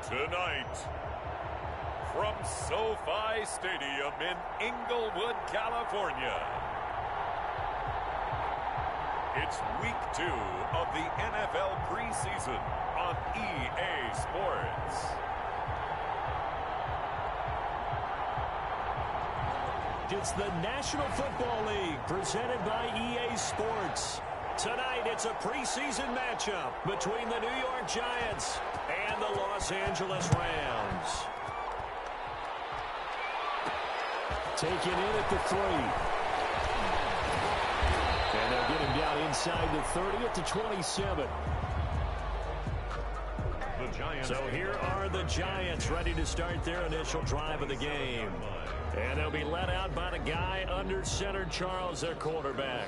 Tonight, from SoFi Stadium in Inglewood, California, it's Week 2 of the NFL preseason on EA Sports. It's the National Football League presented by EA Sports. Tonight, it's a preseason matchup between the New York Giants and the Los Angeles Rams. Taken in at the 3. And they'll get him down inside the 30 at the 27. So here are the Giants ready to start their initial drive of the game. And they'll be led out by the guy under center, Charles, their quarterback.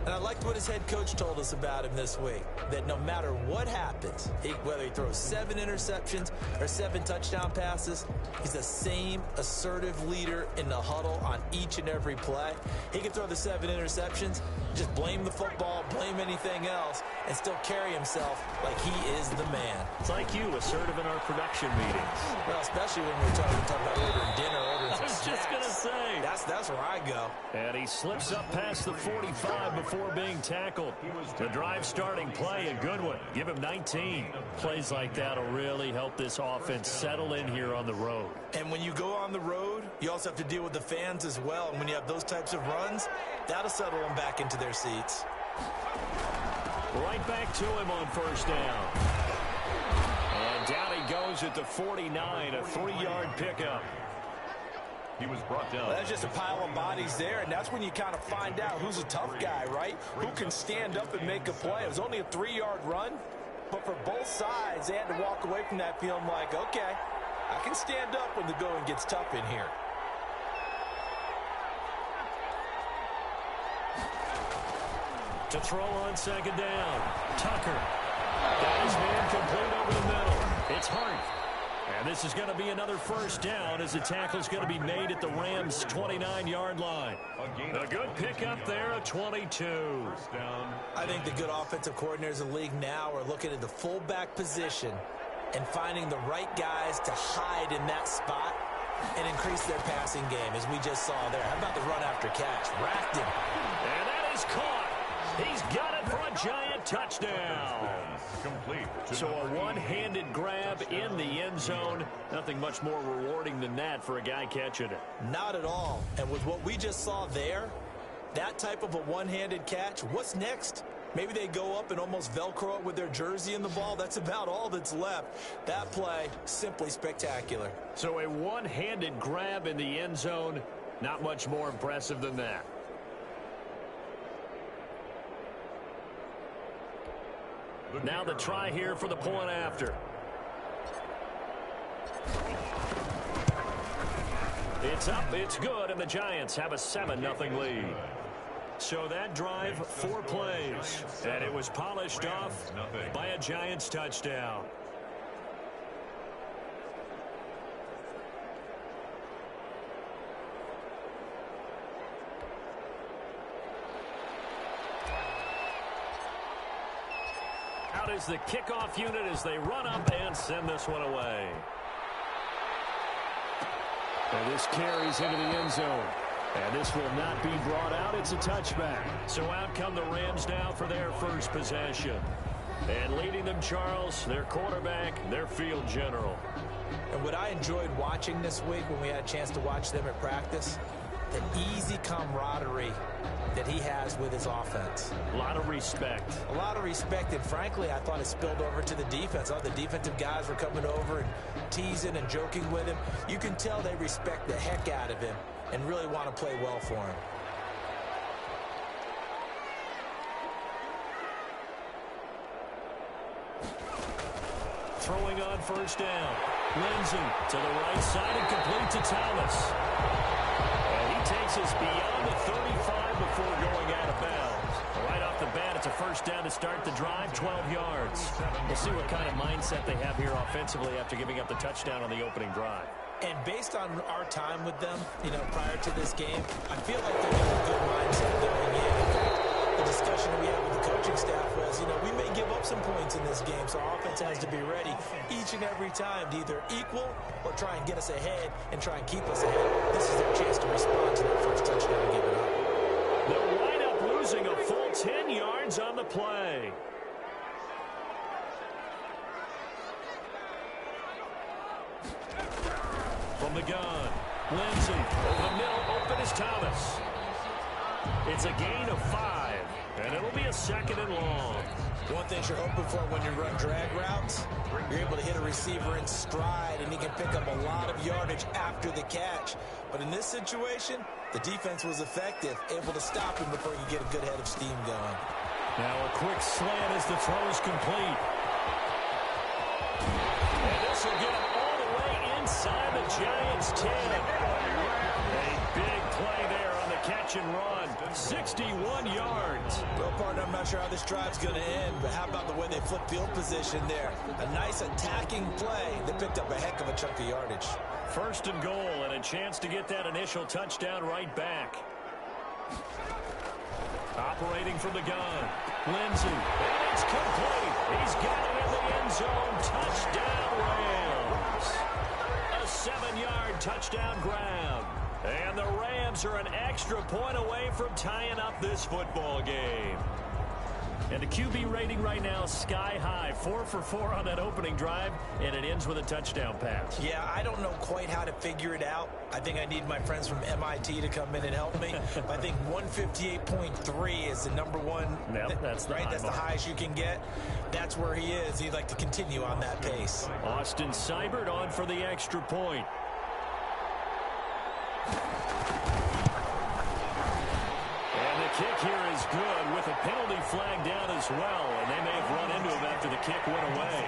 And I liked what his head coach told us about him this week, that no matter what happens, whether he throws 7 interceptions or 7 touchdown passes, he's the same assertive leader in the huddle on each and every play. He can throw the 7 interceptions, just blame the football, blame anything else, and still carry himself like he is the man. It's like you, assertive in our production meetings. Well, especially when we're talking about ordering dinner, ordering some I was just going to say. That's where I go. And he slips up past the 45 before being tackled. The drive starting play, a good one. Give him 19. Plays like that will really help this offense settle in here on the road. And when you go on the road, you also have to deal with the fans as well. And when you have those types of runs, that'll settle them back into their seats. Right back to him on first down. And down he goes at the 49, a 3-yard pickup. He was brought down. Well, that's just a pile of bodies there, and that's when you kind of find out who's a tough guy, right? Who can stand up and make a play. It was only a 3-yard run, but for both sides, they had to walk away from that feeling like, okay, I can stand up when the going gets tough in here. To throw on second down. Tucker. Got his man complete over the middle. It's Hart. And this is going to be another first down as the tackle's going to be made at the Rams' 29-yard line. A good pickup there, a 22. I think the good offensive coordinators in the league now are looking at the fullback position and finding the right guys to hide in that spot and increase their passing game, as we just saw there. How about the run after catch? Racked him. And that is caught. He's got it for a giant touchdown. So a one-handed grab in the end zone. Nothing much more rewarding than that for a guy catching it. Not at all. And with what we just saw there, that type of a one-handed catch, what's next? Maybe they go up and almost Velcro it with their jersey in the ball. That's about all that's left. That play, simply spectacular. So a one-handed grab in the end zone. Not much more impressive than that. Now the try here for the point after. It's up, it's good, and the Giants have a 7-0 lead. So that drive, 4 plays, and it was polished off by a Giants touchdown. Out is the kickoff unit as they run up and send this one away. And this carries into the end zone. And this will not be brought out. It's a touchback. So out come the Rams now for their first possession. And leading them, Charles, their quarterback, their field general. And what I enjoyed watching this week when we had a chance to watch them at practice, the easy camaraderie that he has with his offense. A lot of respect. A lot of respect, and frankly, I thought it spilled over to the defense. All the defensive guys were coming over and teasing and joking with him. You can tell they respect the heck out of him and really want to play well for him. Throwing on first down. Lindsey to the right side and complete to Thomas. And he takes us beyond the 35 before going out of bounds. Right off the bat, it's a first down to start the drive, 12 yards. We'll see what kind of mindset they have here offensively after giving up the touchdown on the opening drive. And based on our time with them, prior to this game, I feel like they're in a good mindset going in. In fact, the discussion that we had with the coaching staff was, we may give up some points in this game, so our offense has to be ready each and every time to either equal or try and get us ahead and try and keep us ahead. This is their chance to respond to that first touchdown given up. They'll wind up losing a full 10 yards on the play. From the gun, Lindsey over the middle, open is Thomas. It's a gain of 5, and it'll be a 2nd and long. One thing you're hoping for when you run drag routes, you're able to hit a receiver in stride, and he can pick up a lot of yardage after the catch. But in this situation, the defense was effective, able to stop him before he could get a good head of steam going. Now a quick slant as the throw is complete. And this will get him all the way inside the Giants' 10. A big play there on the catch and run. 61 yards. Well, partner, I'm not sure how this drive's going to end, but how about the way they flip field position there? A nice attacking play. They picked up a heck of a chunk of yardage. 1st and goal, and a chance to get that initial touchdown right back. Operating from the gun, Lindsey, and it's complete. He's got it in the end zone. Touchdown, Rams. A 7-yard touchdown grab. And the Rams are an extra point away from tying up this football game. And the QB rating right now is sky high. 4 for 4 on that opening drive, and it ends with a touchdown pass. Yeah, I don't know quite how to figure it out. I think I need my friends from MIT to come in and help me. I think 158.3 is the number one. Yep, that's the right. That's the highest you can get. That's where he is. He'd like to continue on that pace. Austin Seibert on for the extra point. Kick here is good with a penalty flag down as well, and they may have run into him after the kick went away.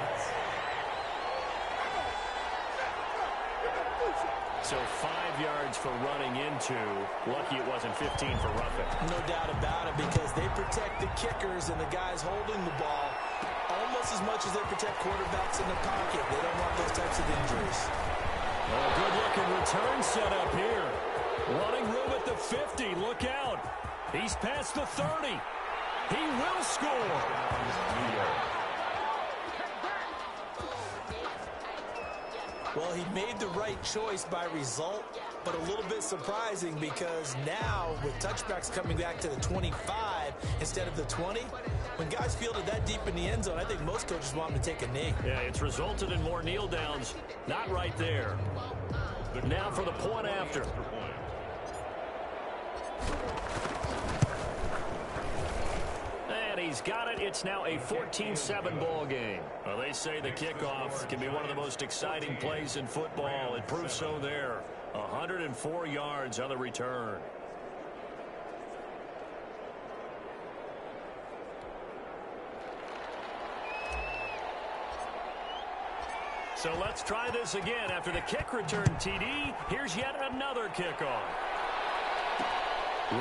So 5 yards for running into. Lucky it wasn't 15 for roughing. No doubt about it, because they protect the kickers and the guys holding the ball almost as much as they protect quarterbacks in the pocket. They don't want those types of injuries. Oh, good-looking return set up here. Running room at the 50. Look out. He's past the 30. He will score. Well, he made the right choice by result, but a little bit surprising because now with touchbacks coming back to the 25 instead of the 20, when guys fielded that deep in the end zone, I think most coaches want them to take a knee. Yeah, it's resulted in more kneel downs. Not right there. But now for the point after. And he's got it. It's now a 14-7 ball game. Well, they say the kickoff can be one of the most exciting plays in football. It proves so there. 104 yards on the return. So let's try this again. After the kick return TD, here's yet another kickoff.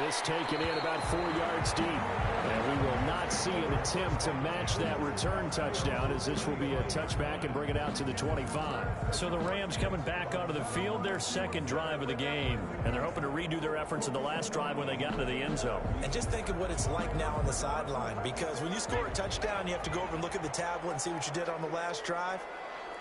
This taken in about 4 yards deep. And we will not see an attempt to match that return touchdown, as this will be a touchback and bring it out to the 25. So the Rams coming back onto the field, their second drive of the game. And they're hoping to redo their efforts in the last drive when they got into the end zone. And just think of what it's like now on the sideline, because when you score a touchdown, you have to go over and look at the tablet and see what you did on the last drive.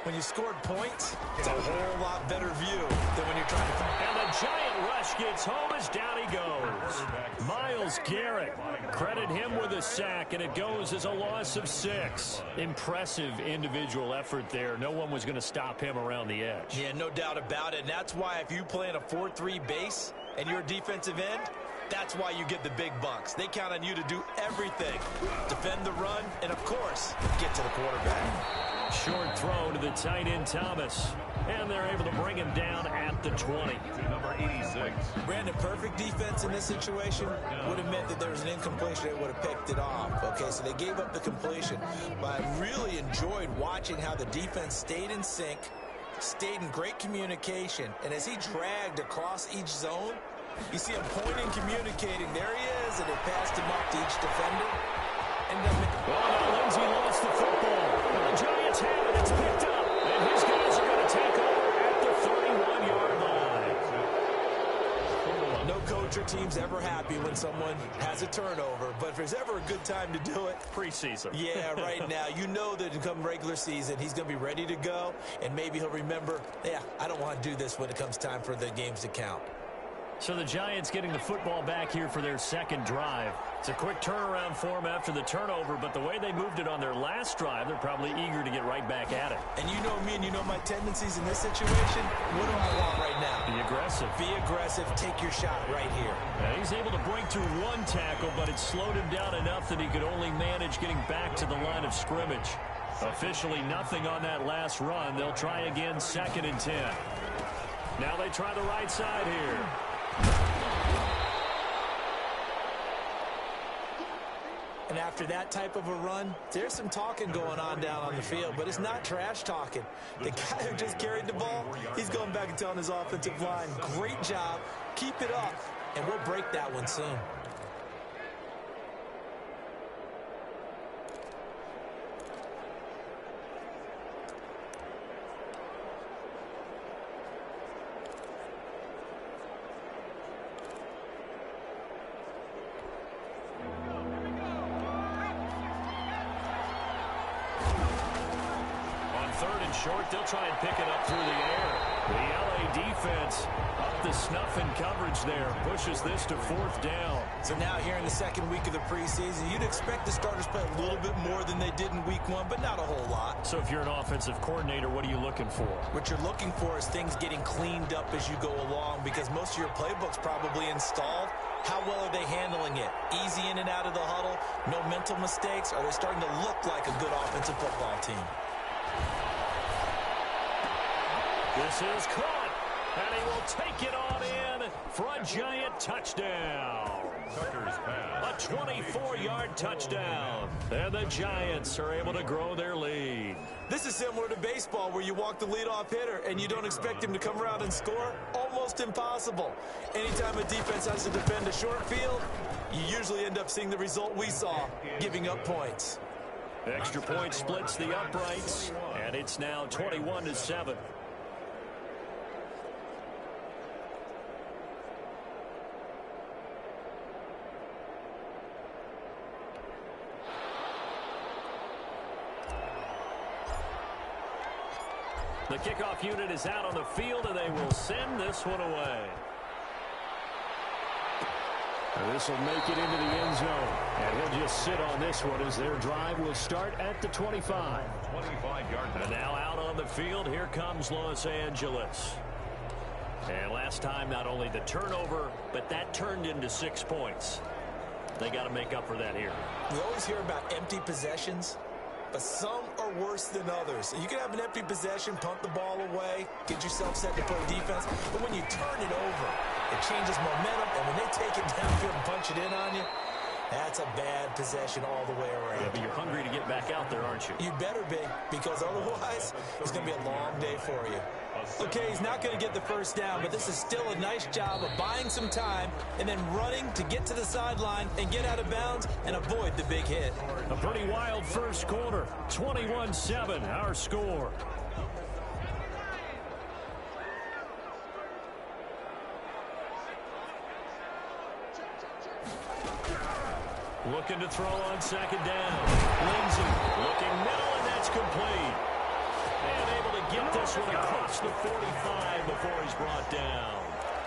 When you scored points, it's a whole lot better view than when you're trying to... And the giant rush gets home as down he goes. Myles Garrett, credit him with a sack, and it goes as a loss of 6. Impressive individual effort there. No one was going to stop him around the edge. Yeah, no doubt about it. And that's why if you play in a 4-3 base and you're a defensive end, that's why you get the big bucks. They count on you to do everything. Defend the run, and of course, get to the quarterback. Short throw to the tight end Thomas. And they're able to bring him down at the 20. Number 86. Brandon, perfect defense in this situation would have meant that there was an incompletion. They would have picked it off. Okay, so they gave up the completion. But I really enjoyed watching how the defense stayed in sync, stayed in great communication. And as he dragged across each zone, you see him pointing, communicating. There he is, and they passed him up to each defender. And now Lindsey lost the football. And the Giants have it. It's picked up. And his guys are going to take over at the 31-yard line. No coach or team's ever happy when someone has a turnover, but if there's ever a good time to do it, preseason. Yeah, right now. You know that come regular season, he's going to be ready to go, and maybe he'll remember, yeah, I don't want to do this when it comes time for the games to count. So the Giants getting the football back here for their second drive. It's a quick turnaround for them after the turnover, but the way they moved it on their last drive, they're probably eager to get right back at it. And you know me and you know my tendencies in this situation. What do I want right now? Be aggressive. Be aggressive. Take your shot right here. And he's able to break through one tackle, but it slowed him down enough that he could only manage getting back to the line of scrimmage. Officially nothing on that last run. They'll try again, 2nd and 10. Now they try the right side here. And after that type of a run, there's some talking going on down on the field, but it's not trash talking. The guy who just carried the ball, he's going back and telling his offensive line, great job, keep it up, and we'll break that one soon. Short, they'll try and pick it up through the air. The LA defense up the snuff in coverage there. Pushes this to 4th down. So now here in the second week of the preseason, you'd expect the starters play a little bit more than they did in week 1, but not a whole lot. So if you're an offensive coordinator, what are you looking for? What you're looking for is things getting cleaned up as you go along, because most of your playbook's probably installed. How well are they handling it? Easy in and out of the huddle? No mental mistakes? Are they starting to look like a good offensive football team? This is caught, and he will take it on in for a Giant touchdown. A 24-yard touchdown, and the Giants are able to grow their lead. This is similar to baseball, where you walk the leadoff hitter and you don't expect him to come around and score. Almost impossible. Anytime a defense has to defend a short field, you usually end up seeing the result we saw, giving up points. Extra point splits the uprights, and it's now 21-7. The kickoff unit is out on the field, and they will send this one away. This will make it into the end zone. And he'll just sit on this one as their drive will start at the 25. 25-yard line. And now out on the field, here comes Los Angeles. And last time, not only the turnover, but that turned into 6 points. They got to make up for that here. We always hear about empty possessions, but some are worse than others. You can have an empty possession, punt the ball away, get yourself set to play defense, but when you turn it over, it changes momentum, and when they take it downfield and punch it in on you, that's a bad possession all the way around. Yeah, but you're hungry to get back out there, aren't you? You better be, because otherwise, it's going to be a long day for you. Okay, he's not going to get the first down, but this is still a nice job of buying some time and then running to get to the sideline and get out of bounds and avoid the big hit. A pretty wild first quarter. 21-7, our score. Looking to throw on 2nd down. Lindsey looking middle, and that's complete. And able to get this one across the 45 before he's brought down.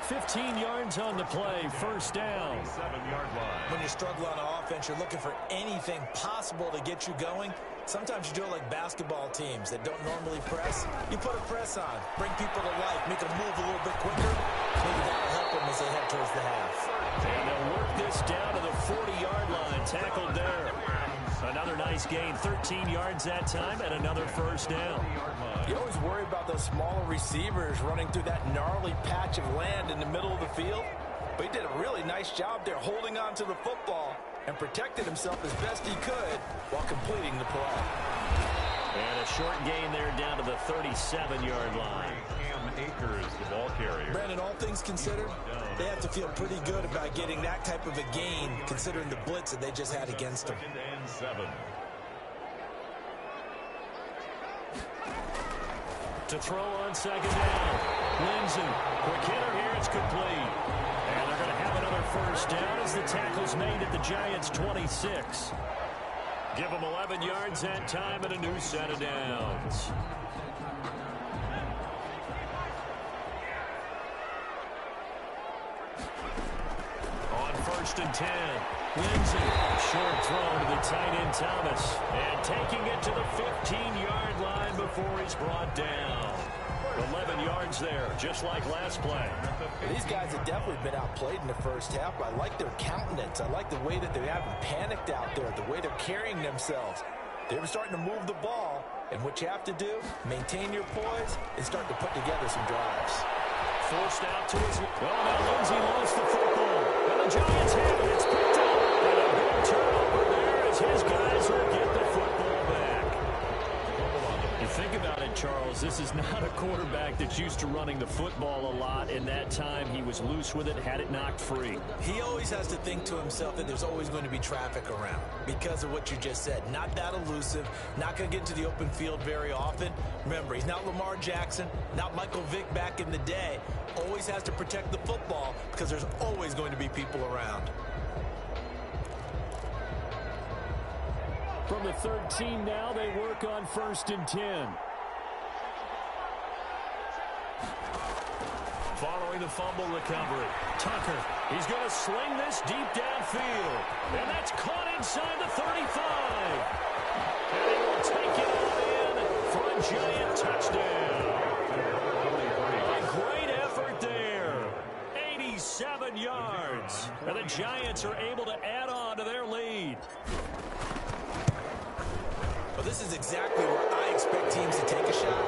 15 yards on the play, 1st down. 7-yard line. When you struggle on offense, you're looking for anything possible to get you going. Sometimes you do it like basketball teams that don't normally press. You put a press on, bring people to life, make them move a little bit quicker. Maybe that'll help them as they head towards the half. And they'll work this down to the 40-yard line, tackled there. Another nice gain, 13 yards that time, and another 1st down. You always worry about those smaller receivers running through that gnarly patch of land in the middle of the field. But he did a really nice job there holding on to the football and protected himself as best he could while completing the play. And a short gain there down to the 37-yard line. Akers, the ball carrier. Brandon, all things considered, they have to feel pretty good about getting that type of a gain considering the blitz that they just had against them. 2nd and 7. To throw on 2nd down. Lindsey, quick hitter here, it's complete. And they're going to have as the tackle's made at the Giants' 26. Give them 11 yards that time and a new set of downs. On 1st and 10, Lindsay, short throw to the tight end Thomas, and taking it to the 15-yard line before he's brought down. 11 yards there, just like last play. These guys have definitely been outplayed in the first half. I like their countenance. I like the way that they haven't panicked out there, the way they're carrying themselves. They're starting to move the ball, and what you have to do, maintain your poise and start to put together some drives. Forced out to his... Well, now Lindsay lost the football. And the Giants have it. It's picked up. And a big turnover there as his guys will get the football back. You think about it, Charles. This is not a quarterback that's used to running the football a lot. In that time, he was loose with it, had it knocked free. He always has to think to himself that there's always going to be traffic around because of what you just said. Not that elusive, not going to get into the open field very often. Remember, he's not Lamar Jackson, not Michael Vick back in the day. Always has to protect the football because there's always going to be people around. From the 13 now, they work on 1st and 10. Following the fumble recovery, Tucker, he's going to sling this deep downfield. And that's caught inside the 35. And he will take it all in for a Giant touchdown. A great effort there. 87 yards. And the Giants are able to add on to their lead. Well, this is exactly where I expect teams to take a shot.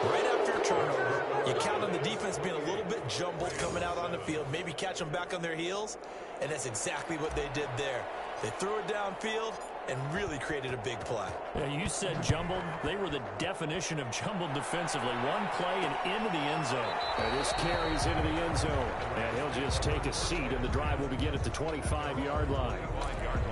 Right after a turnover, you count on the defense being a little bit jumbled coming out on the field, maybe catch them back on their heels, and that's exactly what they did there. They threw it downfield and really created a big play. Yeah, you said jumbled. They were the definition of jumbled defensively. One play and into the end zone. And this carries into the end zone. And he'll just take a seat, and the drive will begin at the 25-yard line.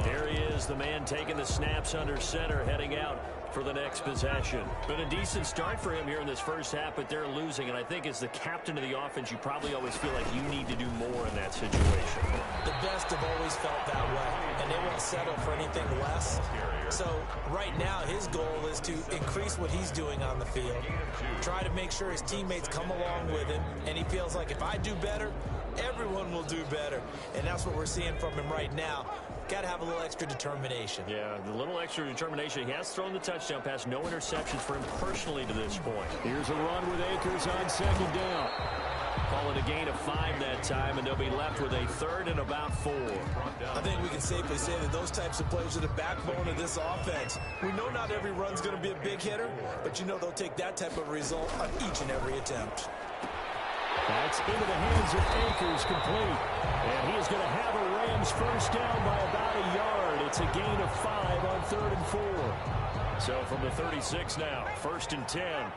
There he is, the man taking the snaps under center, heading out for the next possession. Been a decent start for him here in this first half, but they're losing. And I think as the captain of the offense, you probably always feel like you need to do more in that situation. The best have always felt that way, and they won't settle for anything less. So right now, his goal is to increase what he's doing on the field, try to make sure his teammates come along with him, and he feels like if I do better, everyone will do better. And that's what we're seeing from him right now. Got to have a little extra determination. Yeah, the little extra determination. He has thrown the touchdown pass. No interceptions for him personally to this point. Here's a run with Akers on 2nd down. Call it a gain of 5 that time, and they'll be left with a 3rd and about 4. I think we can safely say that those types of plays are the backbone of this offense. We know not every run's going to be a big hitter, but you know they'll take that type of result on each and every attempt. That's into the hands of Akers, complete. And he is going to have a Rams first down by about a yard. It's a gain of 5 on 3rd and 4. So from the 36 now, 1st and 10.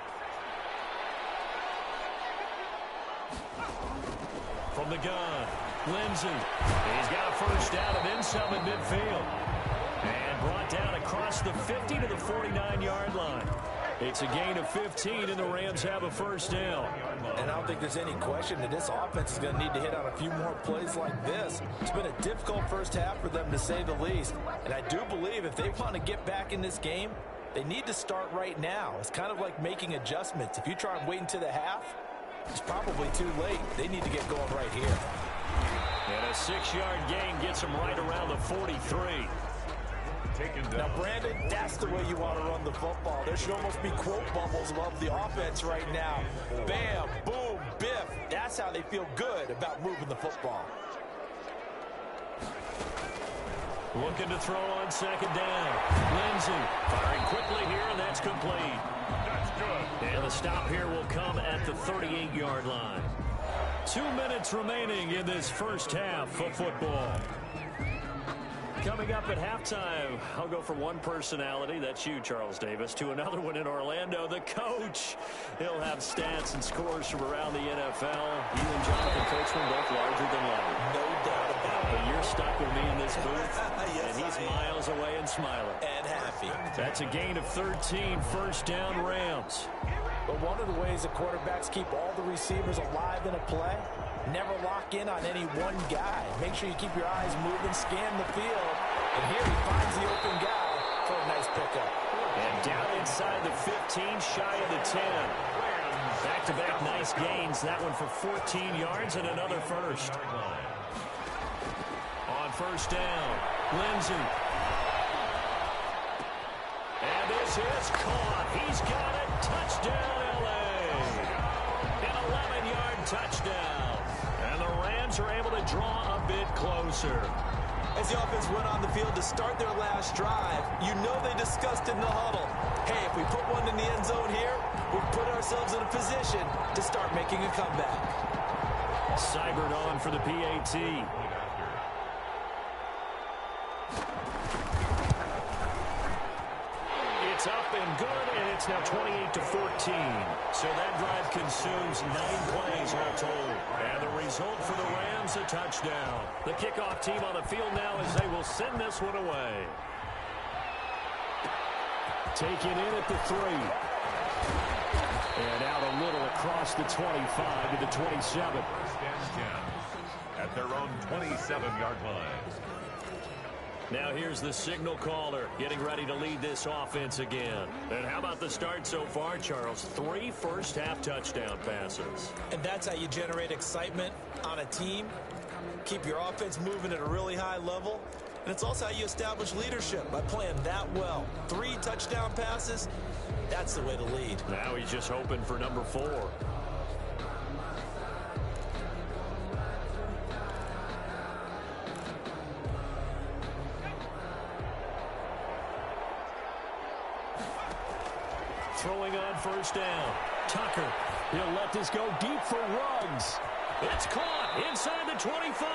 From the gun, Lindsay. He's got a first down and then some at midfield. And brought down across the 50 to the 49-yard line. It's a gain of 15, and the Rams have a first down. And I don't think there's any question that this offense is going to need to hit on a few more plays like this. It's been a difficult first half for them, to say the least. And I do believe if they want to get back in this game, they need to start right now. It's kind of like making adjustments. If you try and wait until the half, it's probably too late. They need to get going right here. And a 6-yard gain gets him right around the 43. Now, Brandon, that's the way you want to run the football. There should almost be quote bubbles above the offense right now. Bam, boom, biff. That's how they feel good about moving the football. Looking to throw on 2nd down. Lindsay firing quickly here, and that's complete. That's good. And the stop here will come at the 38-yard line. 2 minutes remaining in this first half of football. Coming up at halftime, I'll go from one personality, that's you, Charles Davis, to another one in Orlando, the coach. He'll have stats and scores from around the NFL. You and Jonathan Coachman both larger than life. No doubt about it. But you're stuck with me in this booth, Yes, and he's miles away and smiling. And happy. That's a gain of 13, first down Rams. But one of the ways the quarterbacks keep all the receivers alive in a play Never lock in on any one guy. Make sure you keep your eyes moving, scan the field. And here he finds the open guy for a nice pickup. And down inside the 15, shy of the 10. Back-to-back nice gains. That one for 14 yards and another first. On first down, Lindsey. And this is caught. He's got it. Touchdown, L.A. An 11-yard touchdown. And the Rams are able to draw a bit closer. As the offense went on the field to start their last drive, you know they discussed in the huddle, hey, if we put one in the end zone here, we've put ourselves in a position to start making a comeback. Seibert on for the PAT. It's up and good, and it's now 28-14. So that drive consumes 9 plays all told. And the result for the Rams, a touchdown. The kickoff team on the field now as they will send this one away. Taken in at the 3. And out a little across the 25 to the 27. At their own 27-yard line. Now here's the signal caller getting ready to lead this offense again. And how about the start so far, Charles? 3 first-half touchdown passes. And that's how you generate excitement on a team. Keep your offense moving at a really high level. And it's also how you establish leadership by playing that well. 3 touchdown passes, that's the way to lead. Now he's just hoping for number 4. Throwing on first down. Tucker. He'll let this go deep for Ruggs. It's caught inside the 25.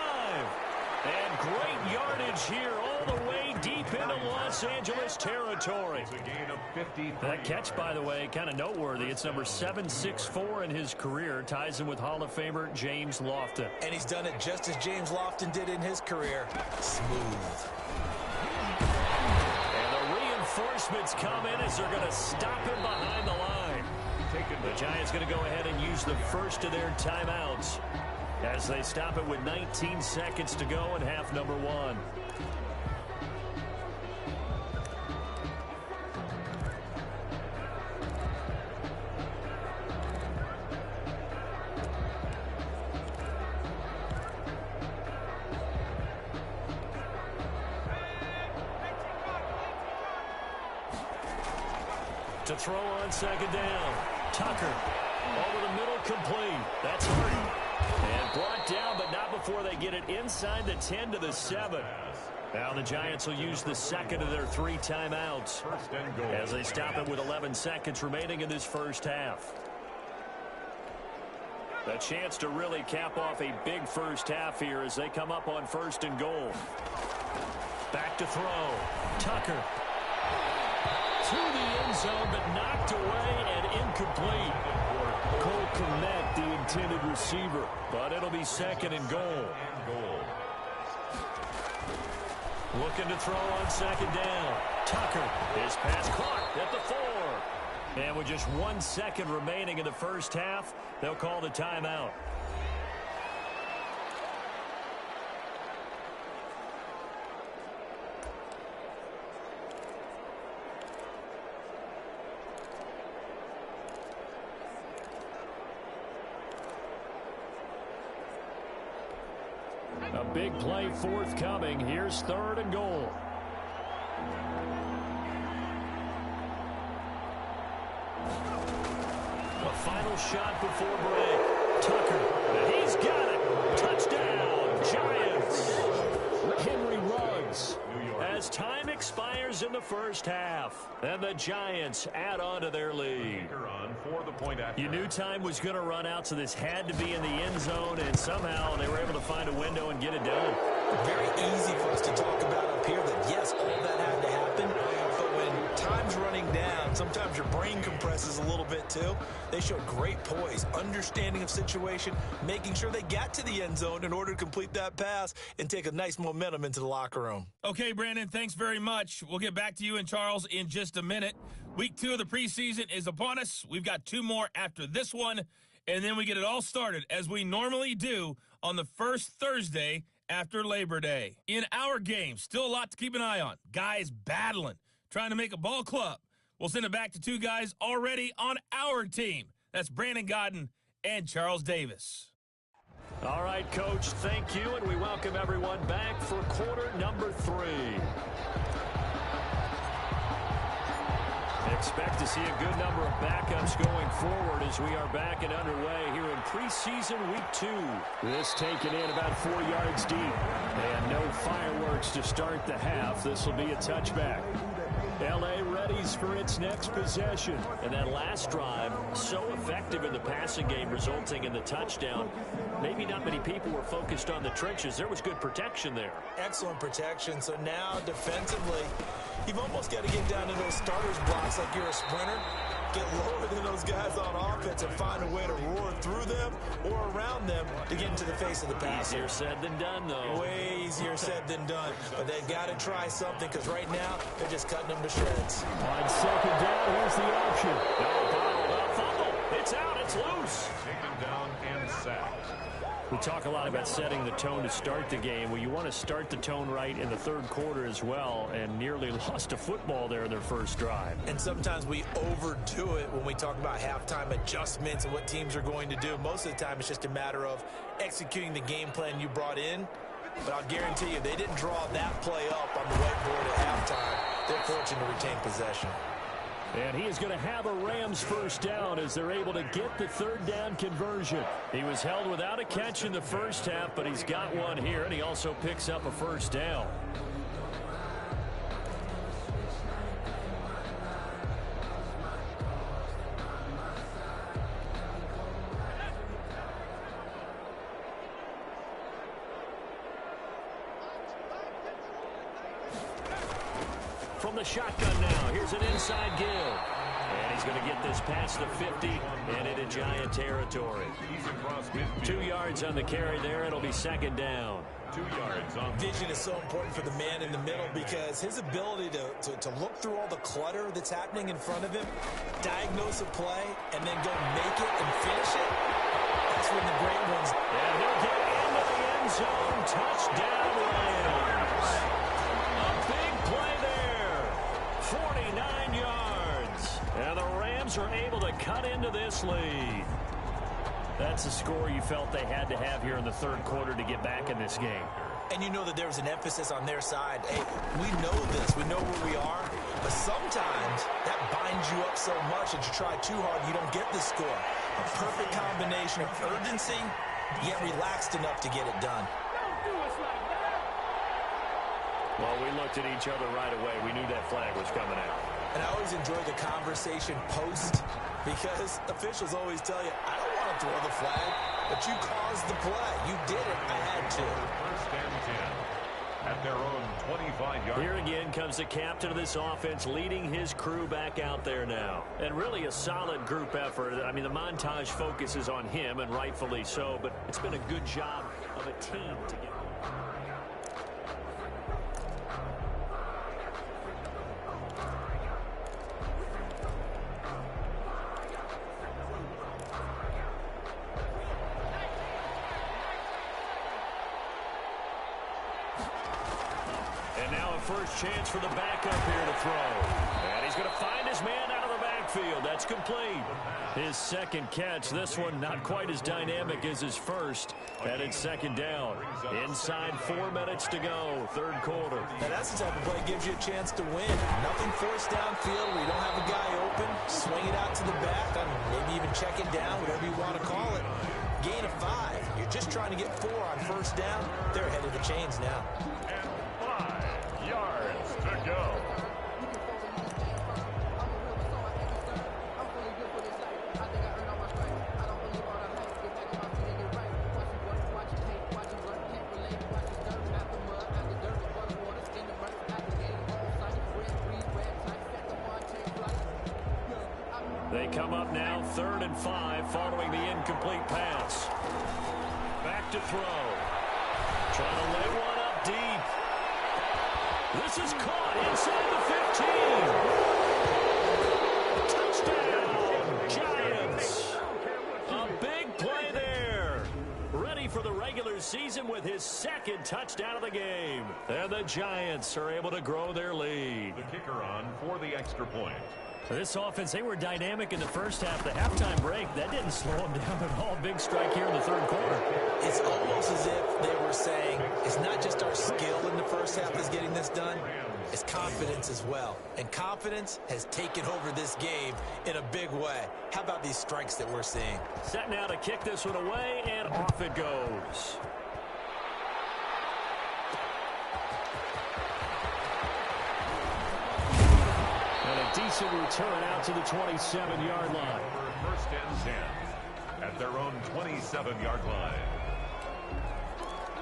And great yardage here all the way deep into Los Angeles territory. That catch, by the way, kind of noteworthy. It's number 764 in his career. Ties him with Hall of Famer James Lofton. And he's done it just as James Lofton did in his career. Smooth. Reinforcements come in as they're going to stop him behind the line. The Giants going to go ahead and use the first of their timeouts as they stop it with 19 seconds to go in half number 1. To throw on second down. Tucker over the middle, complete. That's Harden. And brought down, but not before they get it inside the 10 to the 7. Now the Giants will use the second of their 3 timeouts as they stop it with 11 seconds remaining in this first half. A chance to really cap off a big first half here as they come up on first and goal. Back to throw. Tucker. To the end zone, but knocked away and incomplete. Cole Kmet, the intended receiver, but it'll be second and goal. Looking to throw on second down. Tucker, his pass caught at the 4. And with just 1 second remaining in the first half, they'll call the timeout. A big play forthcoming. Here's third and goal. A final shot before break. Tucker. He's got it. Touchdown, Giants. Henry Ruggs. As time expires in the first half, and the Giants add on to their lead. You knew time was going to run out, so this had to be in the end zone, and somehow they were able to find a window and get it done. Very easy for us to talk about up here that, yes, all that had to happen, but when time's running down, sometimes your brain compresses a little bit too. They showed great poise, understanding of situation, making sure they got to the end zone in order to complete that pass and take a nice momentum into the locker room. Okay, Brandon, thanks very much. We'll get back to you and Charles in just a minute. Week 2 of the preseason is upon us. We've got 2 more after this one, And then we get it all started, as we normally do, on the first Thursday after Labor Day. In our game, still a lot to keep an eye on. Guys battling, trying to make a ball club. We'll send it back to two guys already on our team. That's Brandon Godden and Charles Davis. All right, Coach, thank you, and we welcome everyone back for quarter number 3. Expect to see a good number of backups going forward as we are back and underway here in preseason week 2. This taken in about 4 yards deep. And no fireworks to start the half. This will be a touchback. L.A. readies for its next possession. And that last drive, so effective in the passing game, resulting in the touchdown. Maybe not many people were focused on the trenches. There was good protection there. Excellent protection. So now defensively, you've almost got to get down to those starters blocks like you're a sprinter. Get lower than those guys on offense and find a way to roar through them or around them to get into the face of the pass. Easier said than done, though. Way easier said than done. But they've got to try something because right now they're just cutting them to shreds. On second down, here's the option. No, fumble. It's out. It's loose. Taken down and sacked. We talk a lot about setting the tone to start the game. Well, you want to start the tone right in the third quarter as well, and nearly lost a football there in their first drive. And sometimes we overdo it when we talk about halftime adjustments and what teams are going to do. Most of the time, it's just a matter of executing the game plan you brought in. But I'll guarantee you, they didn't draw that play up on the whiteboard at halftime. They're fortunate to retain possession. And he is going to have a Rams first down as they're able to get the third down conversion. He was held without a catch in the first half, but he's got one here, and he also picks up a first down. From the shotgun now, here's an inside give. And he's going to get this past the 50 and into Giant territory. 2 yards on the carry there. It'll be second down. 2 yards on. Vision is so important for the man in the middle because his ability to look through all the clutter that's happening in front of him, diagnose a play, and then go make it and finish it, that's when the great ones. And he'll get into the end zone. Touchdown, Rams. A big play there. 49 yards. And the Rams are able to cut into this lead. That's a score you felt they had to have here in the third quarter to get back in this game. And you know that there was an emphasis on their side. Hey, we know this. We know where we are. But sometimes that binds you up so much that you try too hard, you don't get the score. A perfect combination of urgency, yet relaxed enough to get it done. Well, we looked at each other right away. We knew that flag was coming out. And I always enjoy the conversation post because officials always tell you, I don't want to throw the flag, but you caused the play. You did it. I had to. First and 10 at their own 25-yard. Here again comes the captain of this offense leading his crew back out there now. And really a solid group effort. I mean, the montage focuses on him, and rightfully so, but it's been a good job of a team to get. First chance for the backup here to throw. And he's going to find his man out of the backfield. That's complete. His second catch. This one not quite as dynamic as his first. And it's second down. Inside 4 minutes to go. Third quarter. Now that's the type of play that gives you a chance to win. Nothing forced downfield where you don't have a guy open. Swing it out to the back. Maybe even check it down, whatever you want to call it. Gain of 5. You're just trying to get 4 on first down. They're ahead of the chains now. Yards to go. They come up now, 3rd and 5, following the incomplete pass. Back to throw. Trying to lay one up deep. This is caught inside the 15. Touchdown, Giants. A big season with his second touchdown of the game. And the Giants are able to grow their lead. The kicker on for the extra point. This offense, they were dynamic in the first half. The halftime break, that didn't slow them down at all. Big strike here in the third quarter. It's almost as if they were saying, it's not just our skill in the first half that's getting this done, it's confidence as well. And confidence has taken over this game in a big way. How about these strikes that we're seeing? Set now to kick this one away, and off it goes. And a decent return out to the 27-yard line. First and 10 at their own 27-yard line.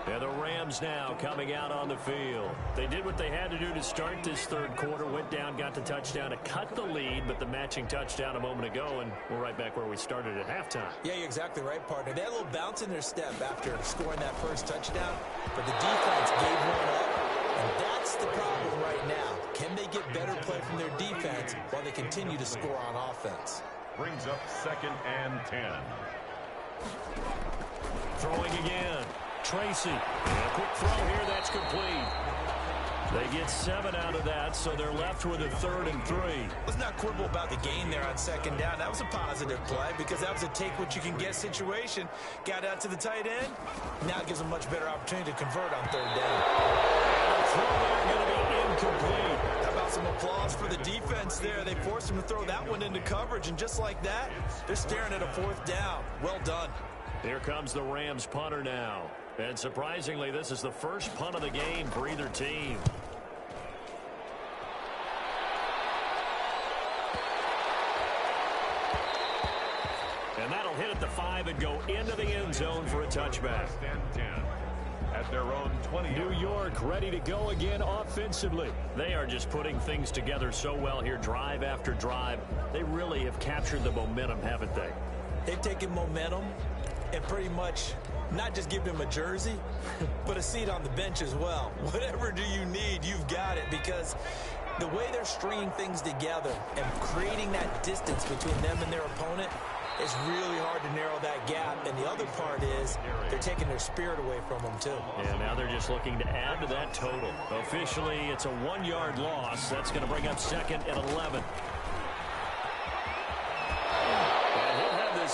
And the Rams now coming out on the field. They did what they had to do to start this third quarter. Went down, got the touchdown to cut the lead, but the matching touchdown a moment ago, and we're right back where we started at halftime. Yeah, you're exactly right, partner. They had a little bounce in their step after scoring that first touchdown, but the defense gave one up, and that's the problem right now. Can they get better play from their defense while they continue to score on offense? Brings up second and 10. Throwing again. Tracy. And a quick throw here. That's complete. They get 7 out of that, so they're left with a 3rd and 3. Let's not quibble about the gain there on second down. That was a positive play because that was a take-what-you-can-get situation. Got out to the tight end. Now it gives them a much better opportunity to convert on third down. And the throw there going to be incomplete. How about some applause for the defense there? They forced him to throw that one into coverage, and just like that, they're staring at a 4th down. Well done. Here comes the Rams punter now. And surprisingly, this is the first punt of the game for either team. And that'll hit at the 5 and go into the end zone for a touchback. First and 10 at their own 20. New York ready to go again offensively. They are just putting things together so well here, drive after drive. They really have captured the momentum, haven't they? They've taken momentum and pretty much not just given him a jersey, but a seat on the bench as well. Whatever do you need, you've got it, because the way they're stringing things together and creating that distance between them and their opponent, it's really hard to narrow that gap. And the other part is they're taking their spirit away from them, too. Yeah, now they're just looking to add to that total. Officially, it's a 1-yard loss. That's going to bring up 2nd and 11.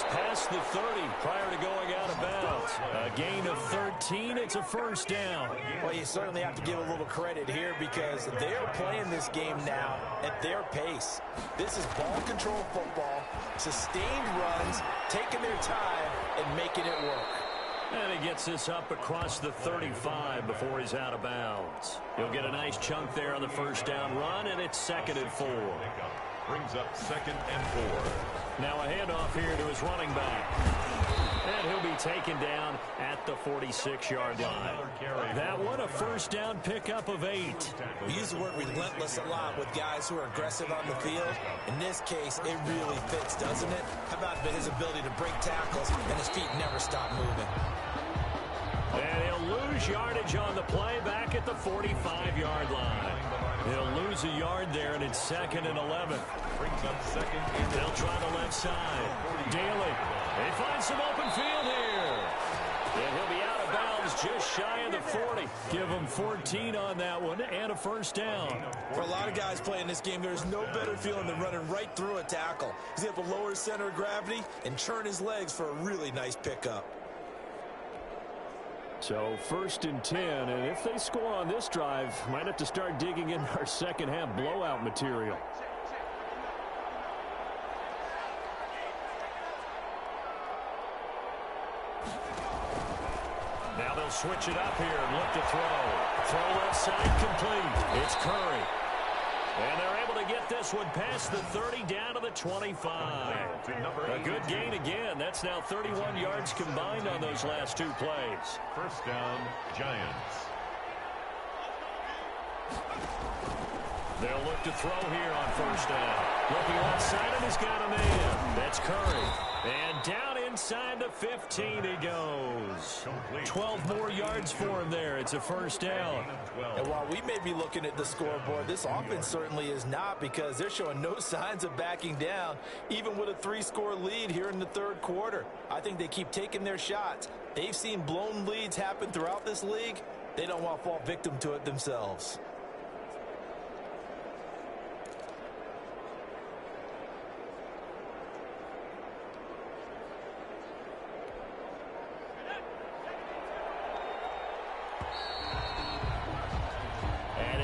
Past the 30 prior to going out of bounds. A gain of 13. It's a first down. Well, you certainly have to give a little credit here because they're playing this game now at their pace. This is ball control football, sustained runs, taking their time, and making it work. And he gets this up across the 35 before he's out of bounds. He'll get a nice chunk there on the first down run, and it's 2nd and 4. Brings up 2nd and 4. Now a handoff here to his running back. And he'll be taken down at the 46-yard line. That one, a first down pickup of 8. We use the word relentless a lot with guys who are aggressive on the field. In this case, it really fits, doesn't it? How about his ability to break tackles and his feet never stop moving? And he'll lose yardage on the play back at the 45-yard line. He'll lose a yard there, and it's 2nd and 11. Brings up 2nd and They'll try the left side. Daly. They find some open field here. And he'll be out of bounds just shy of the 40. Give him 14 on that one and a first down. For a lot of guys playing this game, there's no better feeling than running right through a tackle. He's able to lower his center of gravity and churn his legs for a really nice pickup. So 1st and 10, and if they score on this drive, might have to start digging in our second half blowout material. Now they'll switch it up here and look to throw. Throw left side complete. It's Curry. And they're able to get this one past the 30 down to the 25. A good gain again. That's now 31 yards combined on those last 2 plays. First down, Giants. They'll look to throw here on first down. Looking left side, and he's got a man. That's Curry. And down inside the 15 he goes. 12 more yards for him there. It's a first down. And while we may be looking at the scoreboard, this offense certainly is not, because they're showing no signs of backing down, even with a 3-score lead here in the third quarter. I think they keep taking their shots. They've seen blown leads happen throughout this league. They don't want to fall victim to it themselves.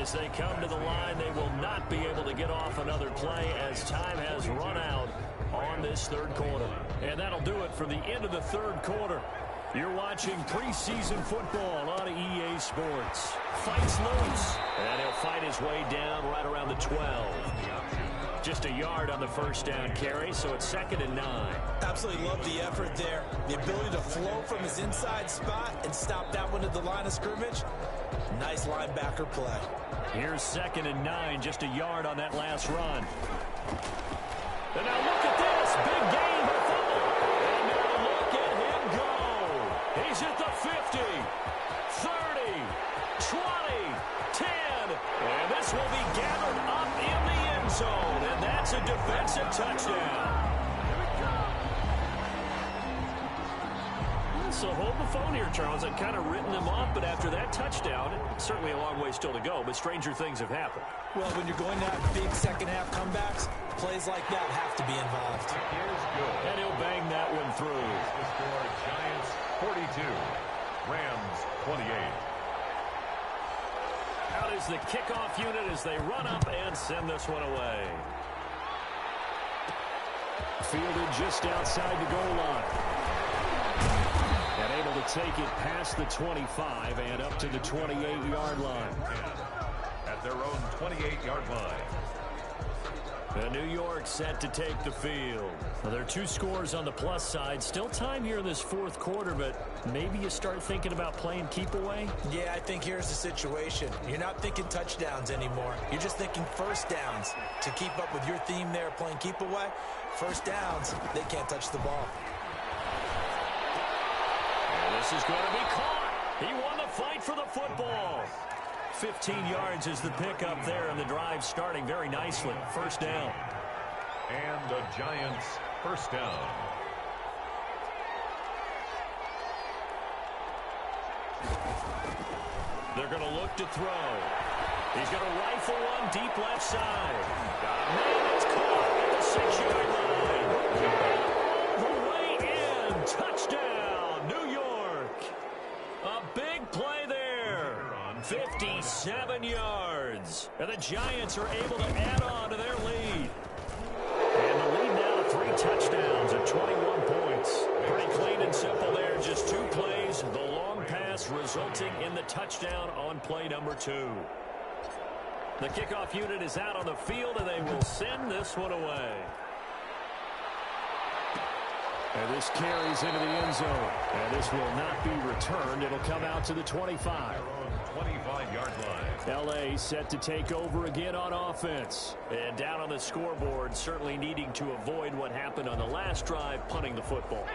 As they come to the line, they will not be able to get off another play as time has run out on this third quarter. And that'll do it for the end of the third quarter. You're watching preseason football on EA Sports. Fights loose, and he'll fight his way down right around the 12. Just a yard on the first down carry, so it's 2nd and 9. Absolutely love the effort there. The ability to flow from his inside spot and stop that one at the line of scrimmage. Nice linebacker play. Here's 2nd and 9, just a yard on that last run. And now look at this, big gain by Fuller. And now look at him go. He's at the 50, 30, 20, 10. And this will be gathered up in the end zone. And that's a defensive touchdown. So hold the phone here, Charles. I've kind of written them off, but after that touchdown, certainly a long way still to go, but stranger things have happened. Well, when you're going to have big second-half comebacks, plays like that have to be involved. And he'll bang that one through. The score, Giants 42, Rams 28. Out is the kickoff unit as they run up and send this one away. Fielded just outside the goal line. And able to take it past the 25 and up to the 28-yard line. At their own 28-yard line. The New York set to take the field. Well, there are 2 scores on the plus side. Still time here in this fourth quarter, but maybe you start thinking about playing keep away? Yeah, I think here's the situation. You're not thinking touchdowns anymore. You're just thinking first downs. To keep up with your theme there, playing keep away, first downs, they can't touch the ball. This is going to be caught. He won the fight for the football. 15 yards is the pickup there, and the drive starting very nicely. First down. And the Giants first down. They're going to look to throw. He's going to rifle one deep left side. Got a man. It's caught at the 6-yard line. All the way in. Touchdown, New York. A big play there. 57 yards. And the Giants are able to add on to their lead. And the lead now to 3 touchdowns at 21 points. Pretty clean and simple there. Just 2 plays. The long pass resulting in the touchdown on play number 2. The kickoff unit is out on the field, and they will send this one away. And this carries into the end zone. And this will not be returned. It'll come out to the 25. 25-yard line. L.A. set to take over again on offense. And down on the scoreboard, certainly needing to avoid what happened on the last drive, punting the football.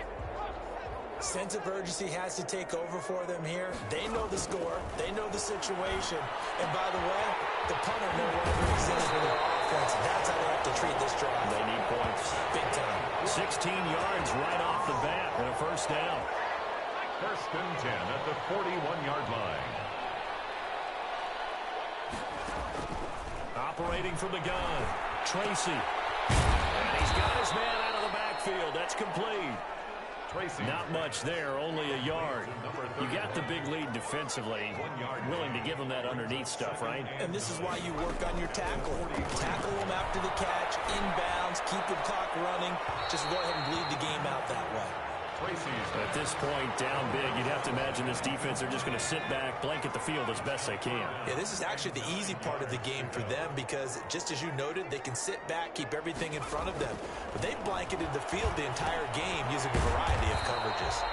Sense of urgency has to take over for them here. They know the score. They know the situation. And by the way, the punter no longer exists for their offense. That's how they have to treat this drive. They need points. Big time. 16 yards right off the bat and a first down. First and 10 at the 41-yard line. Operating from the gun, Tracy. And he's got his man out of the backfield. That's complete. Tracy. Not much there, only a yard. You got the big lead defensively. Willing to give them that underneath stuff, right? And this is why you work on your tackle. Tackle them after the catch, inbounds, keep the clock running. Just go ahead and bleed the game out that way. At this point, down big, you'd have to imagine this defense are just going to sit back, blanket the field as best they can. Yeah, this is actually the easy part of the game for them because, just as you noted, they can sit back, keep everything in front of them. But they've blanketed the field the entire game using a variety of coverages.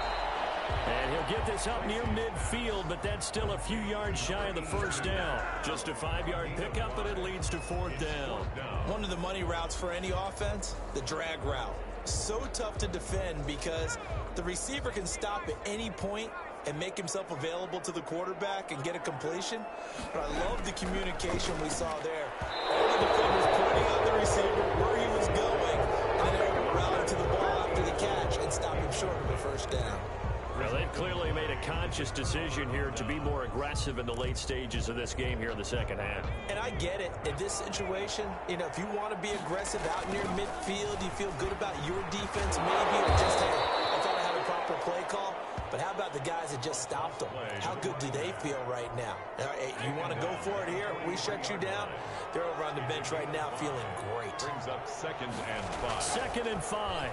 And he'll get this up near midfield, but that's still a few yards shy of the first down. Just a 5-yard pickup, and it leads to fourth down. One of the money routes for any offense, the drag route. So tough to defend because the receiver can stop at any point and make himself available to the quarterback and get a completion. But I love the communication we saw there. All the defenders pointing out the receiver, where he was going, and then they were routing to the ball after the catch and stop him short of the first down. Well, they've clearly made a conscious decision here to be more aggressive in the late stages of this game here in the second half. And I get it. In this situation, if you want to be aggressive out near midfield, you feel good about your defense maybe, or just, hey, I thought I had a proper play call. But how about the guys that just stopped them? How good do they feel right now? Hey, you want to go for it here? We shut you down? They're over on the bench right now feeling great. Brings up 2nd and 5. 2nd and 5.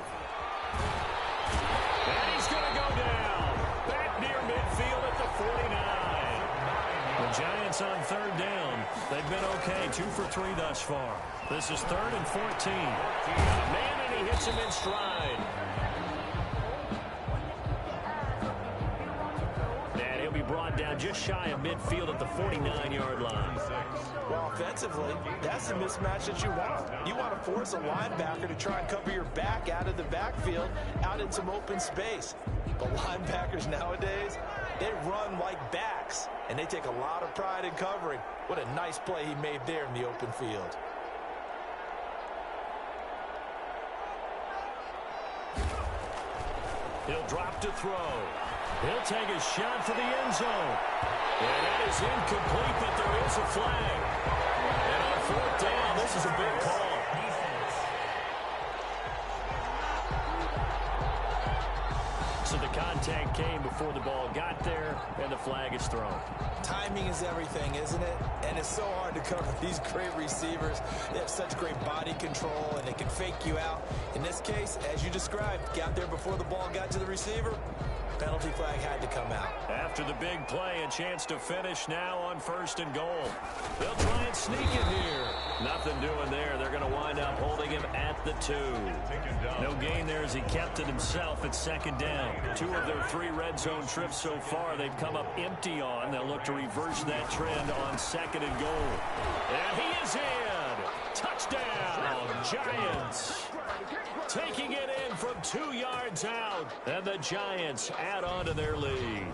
And he's going to go down. Back near midfield at the 49. The Giants on 3rd down. They've been okay. 2 for 3 thus far. This is 3rd and 14. Man, and he hits him in stride. And he'll be brought down just shy of midfield at the 49-yard line. Well, offensively, that's the mismatch that you want. You want to force a linebacker to try and cover your back out of the backfield, out in some open space. But linebackers nowadays, they run like backs, and they take a lot of pride in covering. What a nice play he made there in the open field. He'll drop to throw. He'll take a shot for the end zone. And that is incomplete, but there is a flag. And on 4th down, this is a big call. So the contact came before the ball got there, and the flag is thrown. Timing is everything, isn't it? And it's so hard to cover these great receivers. They have such great body control, and they can fake you out. In this case, as you described, got there before the ball got to the receiver. Penalty flag had to come out. After the big play, a chance to finish now on 1st and goal. They'll try and sneak it here. Nothing doing there. They're going to wind up holding him at the 2. No gain there as he kept it himself at 2nd down. 2 of their 3 red zone trips so far they've come up empty on. They'll look to reverse that trend on 2nd and goal. And he is in. Touchdown, Giants. Taking it in from 2 yards out. And the Giants add on to their lead.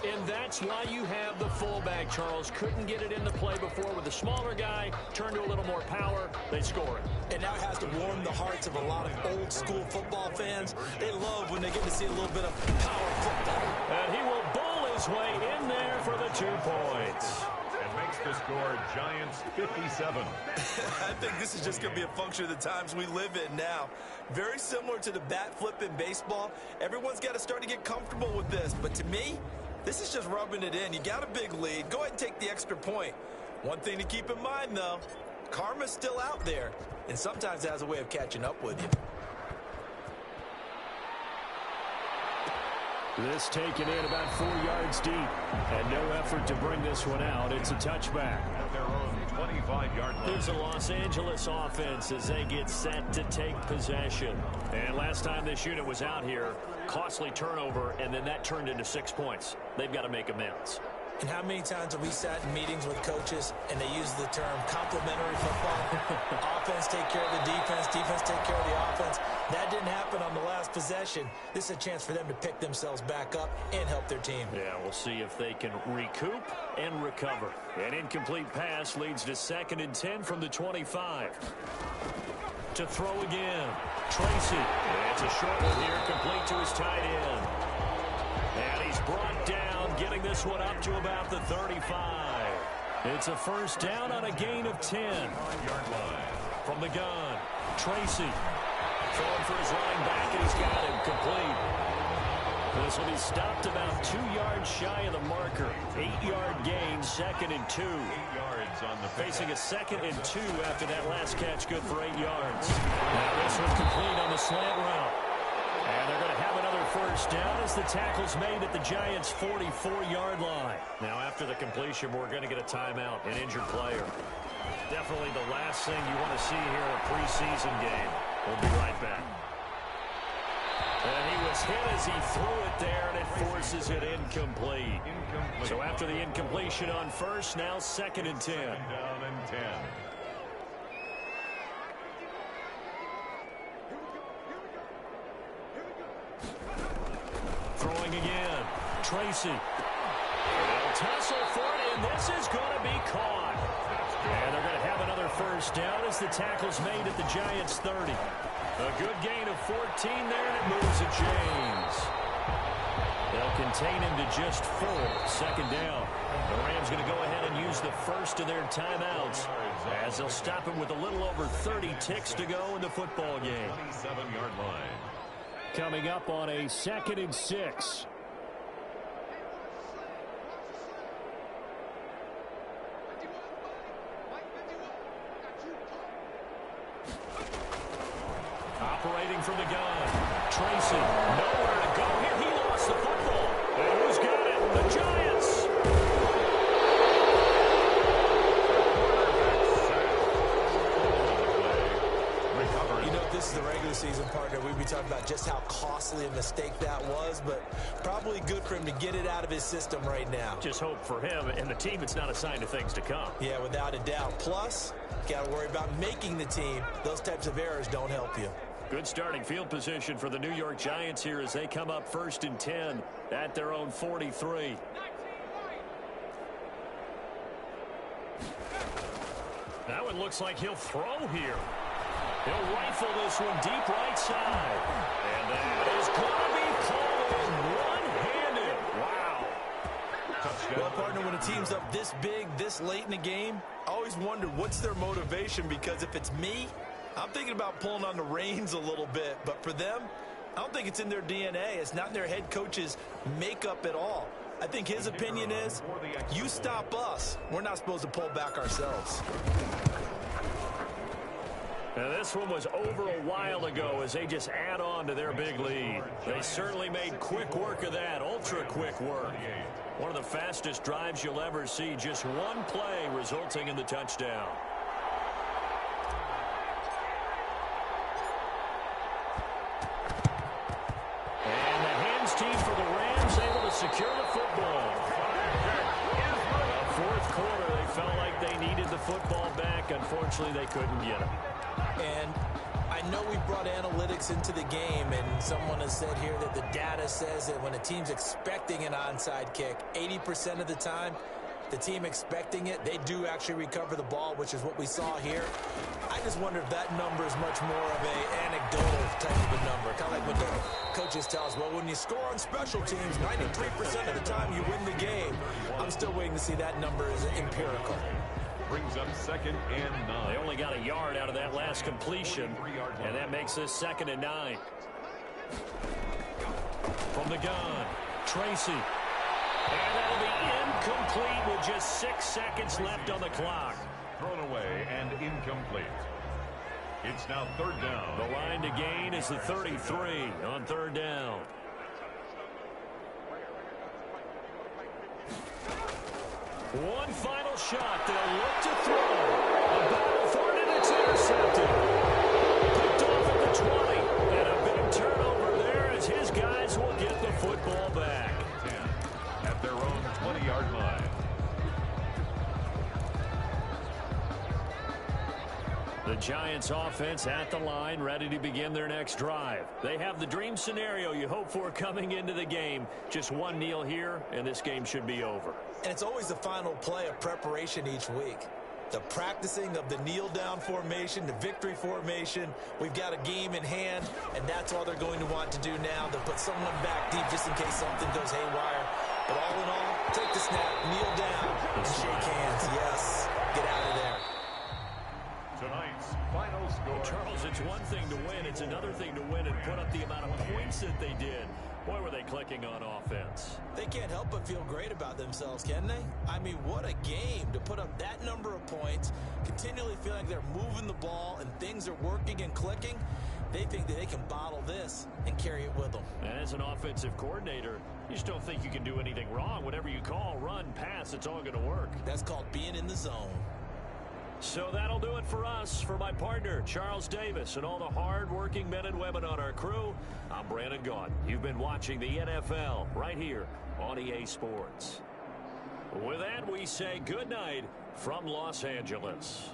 And that's why you have the fullback, Charles. Couldn't get it in the play before with the smaller guy. Turned to a little more power. They score it. And now it has to warm the hearts of a lot of old-school football fans. They love when they get to see a little bit of power football. And he will bowl his way in there for the 2 points. Makes the score Giants 57. I think this is just going to be a function of the times we live in now. Very similar to the bat flip in baseball. Everyone's got to start to get comfortable with this. But to me, this is just rubbing it in. You got a big lead. Go ahead and take the extra point. One thing to keep in mind, though, karma's still out there. And sometimes it has a way of catching up with you. This taken in about 4 yards deep. And no effort to bring this one out. It's a touchback. At their own 25-yard line. Here's the Los Angeles offense as they get set to take possession. And last time this unit was out here, costly turnover, and then that turned into 6 points. They've got to make amends. And how many times have we sat in meetings with coaches and they use the term complementary football? Offense take care of the defense, defense take care of the offense. That didn't happen on the last possession. This is a chance for them to pick themselves back up and help their team. Yeah, we'll see if they can recoup and recover. An incomplete pass leads to 2nd and 10 from the 25. To throw again. Tracy. It's a short one here, complete to his tight end. And he's brought down, getting this one up to about the 35. It's a 1st down on a gain of 10. 5-yard line. From the gun, Tracy. Throwing for his line back, and he's got him complete. This will be stopped about 2 yards shy of the marker. 8-yard gain, 2nd and 2. 8 yards on the Facing a 2nd and 2 after that last catch, good for 8 yards. Now this one complete on the slant route. And they're going to have another 1st down as the tackle's made at the Giants' 44-yard line. Now after the completion, we're going to get a timeout, an injured player. Definitely the last thing you want to see here in a preseason game. We'll be right back. And he was hit as he threw it there, and it forces it incomplete. So after the incompletion on 1st, now 2nd and 10. Down and 10. Tracy. They'll tussle for it, and this is going to be caught. And they're going to have another first down as the tackle's made at the Giants' 30. A good gain of 14 there, and it moves to James. They'll contain him to just 4. Second down. The Rams going to go ahead and use the first of their timeouts as they'll stop him with a little over 30 ticks to go in the football game. 27-yard line. Coming up on a 2nd and 6. Operating from the gun. Tracy, nowhere to go here. He lost the football. And who's got it? The Giants. You know, if this is the regular season, partner, we'd be talking about just how costly a mistake that was, but probably good for him to get it out of his system right now. Just hope for him and the team it's not a sign of things to come. Yeah, without a doubt. Plus, got to worry about making the team. Those types of errors don't help you. Good starting field position for the New York Giants here as they come up 1st and 10 at their own 43. That one looks like he'll throw here. He'll rifle this one deep right side. And that is going to be called in one-handed. Wow. Well, partner, when a team's up this big, this late in the game, I always wonder what's their motivation, because if it's me, I'm thinking about pulling on the reins a little bit. But for them, I don't think it's in their DNA. It's not in their head coach's makeup at all. I think his opinion is, you stop us, we're not supposed to pull back ourselves. Now, this one was over a while ago as they just add on to their big lead. They certainly made quick work of that, ultra-quick work. One of the fastest drives you'll ever see, just one play resulting in the touchdown. And the hands team for the Rams able to secure the football. Fourth quarter, they felt like they needed the football back. Unfortunately, they couldn't get it. And I know we brought analytics into the game, and someone has said here that the data says that when a team's expecting an onside kick, 80% of the time, the team expecting it, they do actually recover the ball, which is what we saw here. I just wonder if that number is much more of an anecdotal type of a number. Kind of like what the coaches tell us, well, when you score on special teams, 93% of the time you win the game. I'm still waiting to see that number is empirical. Brings up 2nd and 9. They only got a yard out of that last completion, and that makes this 2nd and 9. From the gun, Tracy. And that'll be incomplete with just 6 seconds left on the clock. Thrown away and incomplete. It's now 3rd down. The line to gain is the 33 on 3rd down. One final shot. They'll look to throw. A battle for it, and it's intercepted. Picked off at the 20. And a big turnover there as his guys will get the football back. 10 at their own 20-yard line. The Giants offense at the line, ready to begin their next drive. They have the dream scenario you hope for coming into the game. Just one kneel here, and this game should be over. And it's always the final play of preparation each week. The practicing of the kneel-down formation, the victory formation. We've got a game in hand, and that's all they're going to want to do now. They'll put someone back deep just in case something goes haywire. But all in all, take the snap, kneel down, and shake hands. Yes, get out of there. Tonight's final score. Charles, it's one thing to win. It's another thing to win and put up the amount of points that they did. Boy, were they clicking on offense. They can't help but feel great about themselves, can they? I mean, what a game to put up that number of points, continually feel like they're moving the ball and things are working and clicking. They think that they can bottle this and carry it with them. And as an offensive coordinator, you just don't think you can do anything wrong. Whatever you call, run, pass, it's all going to work. That's called being in the zone. So that'll do it for us. For my partner, Charles Davis, and all the hard-working men and women on our crew, I'm Brandon Gaudin. You've been watching the NFL right here on EA Sports. With that, we say good night from Los Angeles.